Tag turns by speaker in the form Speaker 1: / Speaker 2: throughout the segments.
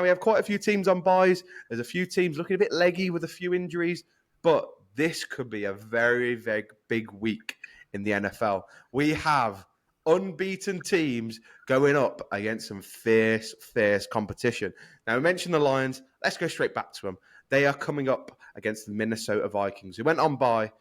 Speaker 1: we have quite a few teams on buys. There's a few teams looking a bit leggy with a few injuries, but this could be a very, very big week in the NFL. We have unbeaten teams going up against some fierce competition. Now, we mentioned the Lions. Let's go straight back to them. They are coming up against the Minnesota Vikings, who went on bye,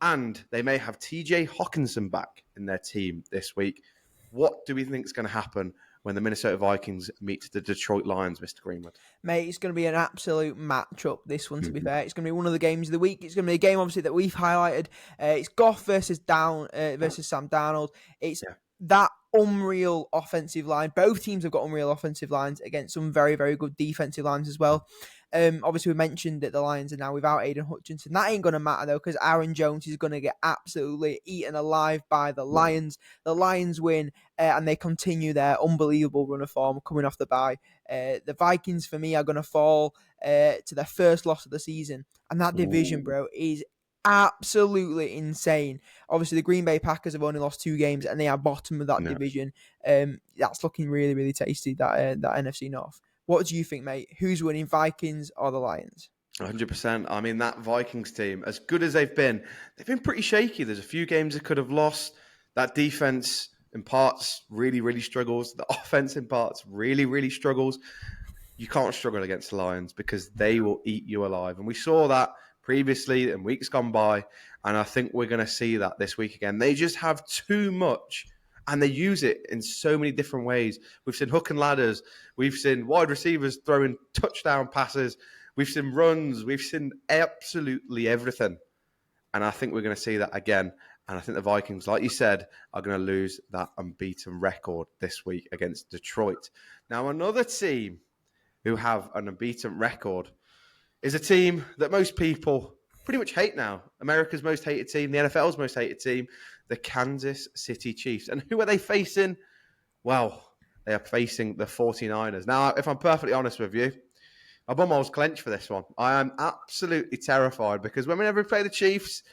Speaker 1: and they may have TJ Hawkinson back in their team this week. What do we think is going to happen when the Minnesota Vikings meet the Detroit Lions, Mr. Greenwood?
Speaker 2: Mate, it's going to be an absolute matchup, this one, to be fair. It's going to be one of the games of the week. It's going to be a game, obviously, that we've highlighted. It's Goff versus Sam Darnold. It's that unreal offensive line. Both teams have got unreal offensive lines against some very, very good defensive lines as well. Obviously, we mentioned that the Lions are now without Aiden Hutchinson. That ain't going to matter, though, because Aaron Jones is going to get absolutely eaten alive by the Lions. The Lions win, and they continue their unbelievable run of form coming off the bye. The Vikings, for me, are going to fall to their first loss of the season. And that division, bro, is absolutely insane. Obviously, the Green Bay Packers have only lost 2 games, and they are bottom of that division. That's looking really, really tasty, that NFC North. What do you think, mate? Who's winning, Vikings or the Lions?
Speaker 1: 100%. I mean, that Vikings team, as good as they've been pretty shaky. There's a few games they could have lost. That defense, in parts, really, really struggles. The offense, in parts, really, really struggles. You can't struggle against the Lions because they will eat you alive. And we saw that previously in weeks gone by, and I think we're going to see that this week again. They just have too much, and they use it in so many different ways. We've seen hook and ladders. We've seen wide receivers throwing touchdown passes. We've seen runs. We've seen absolutely everything. And I think we're going to see that again. And I think the Vikings, like you said, are going to lose that unbeaten record this week against Detroit. Now, another team who have an unbeaten record is a team that most people pretty much hate now. America's most hated team, the NFL's most hated team, the Kansas City Chiefs. And who are they facing? Well, they are facing the 49ers. Now, if I'm perfectly honest with you, my bum hole's clenched for this one. I am absolutely terrified because whenever we play the Chiefs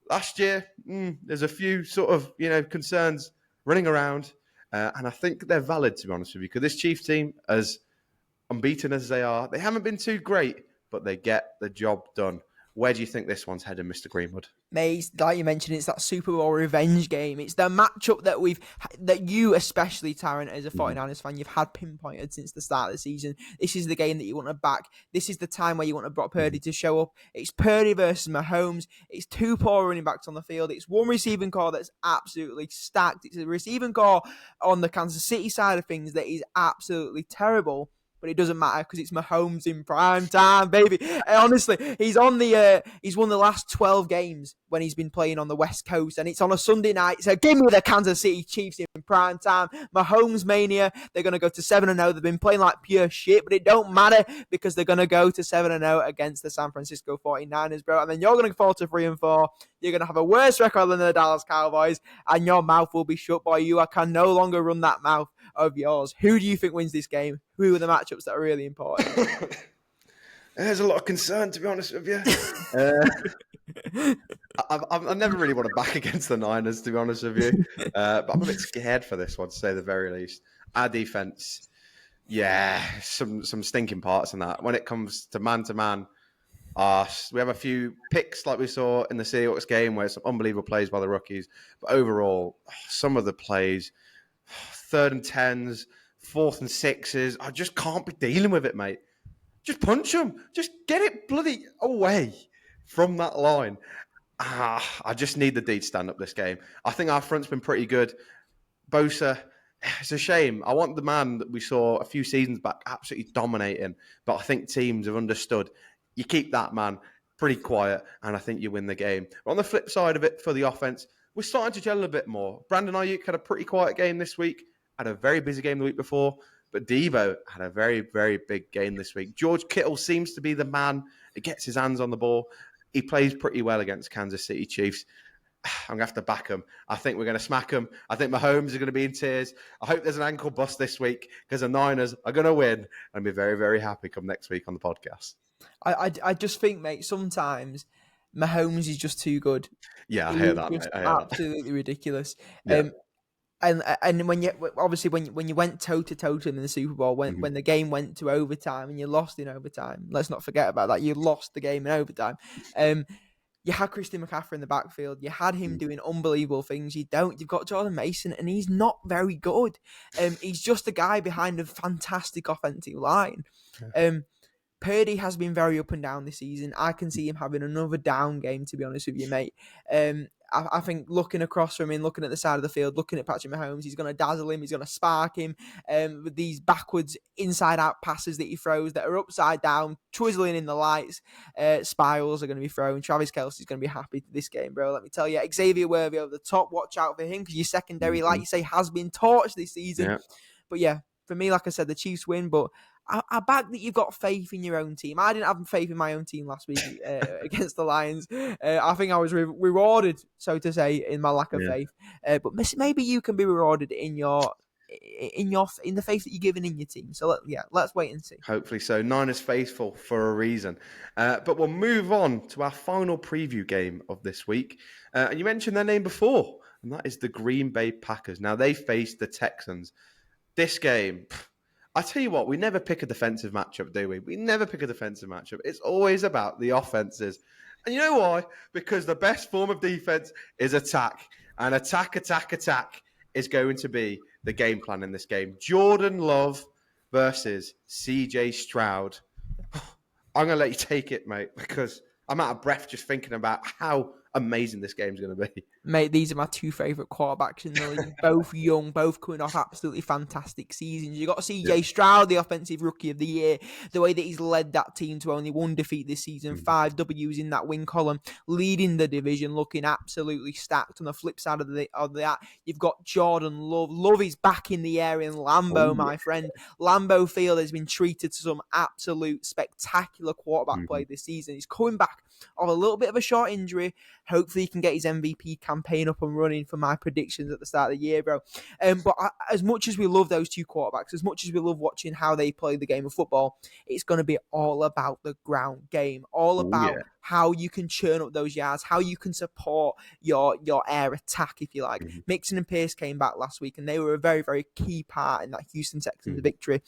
Speaker 1: last year, there's a few sort of, concerns running around. And I think they're valid, to be honest with you, because this Chiefs team, as unbeaten as they are, they haven't been too great, but they get the job done. Where do you think this one's heading, Mr. Greenwood?
Speaker 2: Mate, like you mentioned, it's that Super Bowl revenge game. It's the matchup that you, especially, Tarrant, as a 49ers fan, you've had pinpointed since the start of the season. This is the game that you want to back. This is the time where you want Brock Purdy to show up. It's Purdy versus Mahomes. It's 2 poor running backs on the field. It's one receiving core that's absolutely stacked. It's a receiving core on the Kansas City side of things that is absolutely terrible. But it doesn't matter because it's Mahomes in prime time, baby. Honestly, he's won the last 12 games when he's been playing on the West Coast, and it's on a Sunday night. So give me the Kansas City Chiefs in prime time. Mahomes mania. They're going to go to 7-0. They've been playing like pure shit, but it don't matter because they're going to go to 7-0 against the San Francisco 49ers, bro. And then you're going to fall to 3-4. You're going to have a worse record than the Dallas Cowboys, and your mouth will be shut by you. I can no longer run that mouth of yours. Who do you think wins this game? Who are the matchups that are really important?
Speaker 1: There's a lot of concern, to be honest with you. I never really want to back against the Niners, to be honest with you. But I'm a bit scared for this one, to say the very least. Our defense, some stinking parts in that. When it comes to man-to-man, we have a few picks like we saw in the Seahawks game where some unbelievable plays by the rookies. But overall, some of the plays, 3rd and 10s, 4th and 6s, I just can't be dealing with it, mate. Just punch them. Just get it bloody away from that line. I just need the D to stand up this game. I think our front's been pretty good. Bosa, it's a shame. I want the man that we saw a few seasons back absolutely dominating, but I think teams have understood. You keep that man pretty quiet, and I think you win the game. But on the flip side of it, for the offense, we're starting to gel a bit more. Brandon Ayuk had a pretty quiet game this week, had a very busy game the week before, but Deebo had a very, very big game this week. George Kittle seems to be the man that gets his hands on the ball. He plays pretty well against Kansas City Chiefs. I'm going to have to back him. I think we're going to smack him. I think Mahomes is going to be in tears. I hope there's an ankle bust this week because the Niners are going to win and be very, very happy come next week on the podcast.
Speaker 2: I just think, mate, sometimes Mahomes is just too good.
Speaker 1: Yeah, I hear that, mate.
Speaker 2: Absolutely ridiculous.
Speaker 1: Yeah.
Speaker 2: And when you obviously when you went toe to toe in the Super Bowl, when the game went to overtime and you lost in overtime, let's not forget about that. You lost the game in overtime. You had Christian McCaffrey in the backfield. You had him doing unbelievable things. You've got Jordan Mason, and he's not very good. He's just a guy behind a fantastic offensive line. Purdy has been very up and down this season. I can see him having another down game, to be honest with you, mate. I think looking across from him, looking at the side of the field, looking at Patrick Mahomes, he's going to dazzle him. He's going to spark him with these backwards, inside-out passes that he throws that are upside down, twizzling in the lights. Spirals are going to be thrown. Travis Kelce's going to be happy this game, bro. Let me tell you. Xavier Worthy over the top. Watch out for him because your secondary, like you say, has been torched this season. Yeah. But yeah, for me, like I said, the Chiefs win, but I back that you've got faith in your own team. I didn't have faith in my own team last week against the Lions. I think I was rewarded, so to say, in my lack of faith. But maybe you can be rewarded in the faith that you're giving in your team. So let's wait and see.
Speaker 1: Hopefully so. Niners faithful for a reason. But we'll move on to our final preview game of this week. And you mentioned their name before, and that is the Green Bay Packers. Now they face the Texans. This game, I tell you what, we never pick a defensive matchup, do we? We never pick a defensive matchup. It's always about the offenses. And you know why? Because the best form of defense is attack. And attack is going to be the game plan in this game. Jordan Love versus CJ Stroud. I'm going to let you take it, mate, because I'm out of breath just thinking about how amazing this game's going to be.
Speaker 2: Mate, these are my two favourite quarterbacks in the league. Both young, both coming off absolutely fantastic seasons. You got CJ Stroud, the offensive rookie of the year, the way that he's led that team to only one defeat this season, 5 W's in that win column, leading the division, looking absolutely stacked. On the flip side of that, you've got Jordan Love. Love is back in the air in Lambeau, my friend. Lambeau Field has been treated to some absolute spectacular quarterback play this season. He's coming back off a little bit of a short injury. Hopefully he can get his MVP campaign up and running for my predictions at the start of the year, bro. But as much as we love those two quarterbacks, as much as we love watching how they play the game of football, it's going to be all about the ground game, all about how you can churn up those yards, how you can support your air attack, if you like. Mixon and Pierce came back last week, and they were a very, very key part in that Houston Texans victory.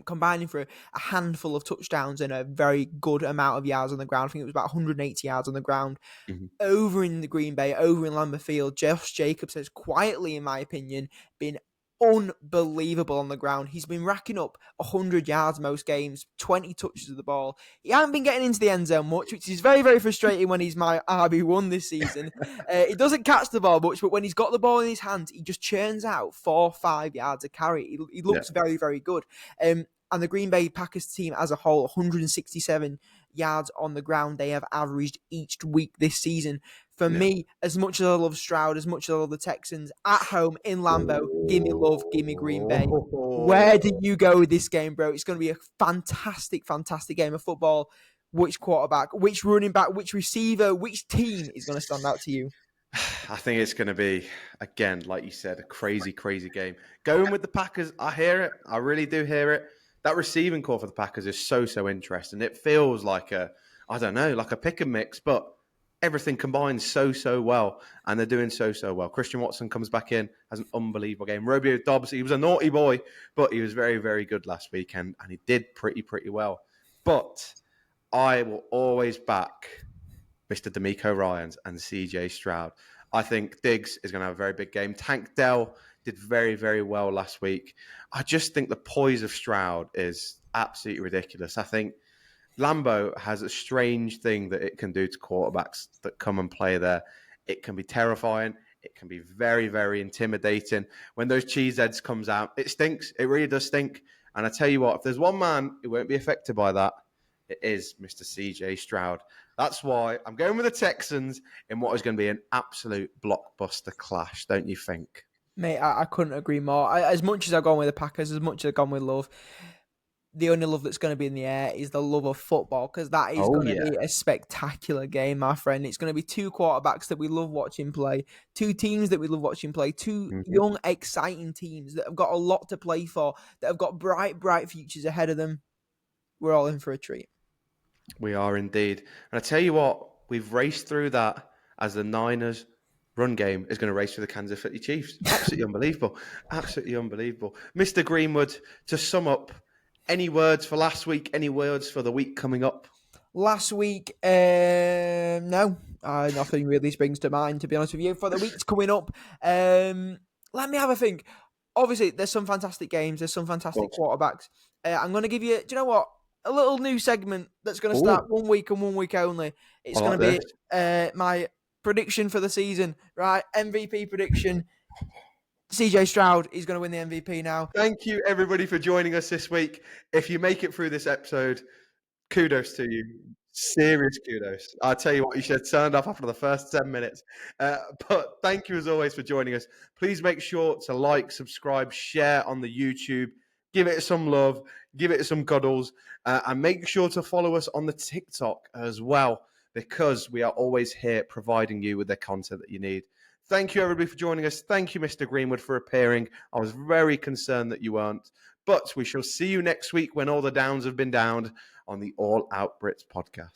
Speaker 2: Combining for a handful of touchdowns and a very good amount of yards on the ground. I think it was about 180 yards on the ground. Over in the Green Bay, over in Lambeau Field, Josh Jacobs has quietly, in my opinion, been unbelievable on the ground. He's been racking up 100 yards most games, 20 touches of the ball. He hasn't been getting into the end zone much, which is very, very frustrating when he's my RB1 this season. He doesn't catch the ball much, but when he's got the ball in his hands, he just churns out 4 or 5 yards a carry. He looks very, very good. And the Green Bay Packers team as a whole, 167 yards on the ground they have averaged each week this season. For me, as much as I love Stroud, as much as I love the Texans, at home in Lambeau, give me Love, give me Green Bay. Where do you go with this game, bro? It's going to be a fantastic, fantastic game of football. Which quarterback, which running back, which receiver, which team is going to stand out to you?
Speaker 1: I think it's going to be, again, like you said, a crazy, crazy game. Going with the Packers, I hear it. I really do hear it. That receiving core for the Packers is so interesting. It feels like like a pick and mix, but everything combines so well, and they're doing so well. Christian Watson comes back in, has an unbelievable game. Romeo Dobbs, he was a naughty boy, but he was very, very good last weekend, and he did pretty well. But I will always back Mr. D'Amico Ryans and CJ Stroud. I think Diggs is going to have a very big game. Tank Dell did very, very well last week. I just think the poise of Stroud is absolutely ridiculous. I think Lambeau has a strange thing that it can do to quarterbacks that come and play there. It can be terrifying. It can be very, very intimidating. When those cheeseheads comes out, it stinks. It really does stink. And I tell you what, if there's one man who won't be affected by that, it is Mr. CJ Stroud. That's why I'm going with the Texans in what is going to be an absolute blockbuster clash, don't you think?
Speaker 2: Mate, I couldn't agree more. As much as I've gone with the Packers, as much as I've gone with Love, the only love that's going to be in the air is the love of football, because that is going to be a spectacular game, my friend. It's going to be two quarterbacks that we love watching play, two teams that we love watching play, two young, exciting teams that have got a lot to play for, that have got bright futures ahead of them. We're all in for a treat.
Speaker 1: We are indeed. And I tell you what, we've raced through that as the Niners run game is going to race for the Kansas City Chiefs. Absolutely unbelievable. Absolutely unbelievable. Mr. Greenwood, to sum up, any words for last week? Any words for the week coming up?
Speaker 2: Last week, no, nothing really springs to mind, to be honest with you. For the weeks coming up, let me have a think. Obviously, there's some fantastic games. There's some fantastic quarterbacks. I'm going to give you, do you know what? A little new segment that's going to start 1 week and 1 week only. It's going to be my prediction for the season, right? MVP prediction. CJ Stroud is going to win the MVP now.
Speaker 1: Thank you, everybody, for joining us this week. If you make it through this episode, kudos to you. Serious kudos. I'll tell you what, you should have turned off after the first 10 minutes. But thank you, as always, for joining us. Please make sure to like, subscribe, share on the YouTube. Give it some love. Give it some cuddles. And make sure to follow us on the TikTok as well, because we are always here providing you with the content that you need. Thank you, everybody, for joining us. Thank you, Mr. Greenwood, for appearing. I was very concerned that you weren't. But we shall see you next week when all the downs have been downed on the All Out Brits podcast.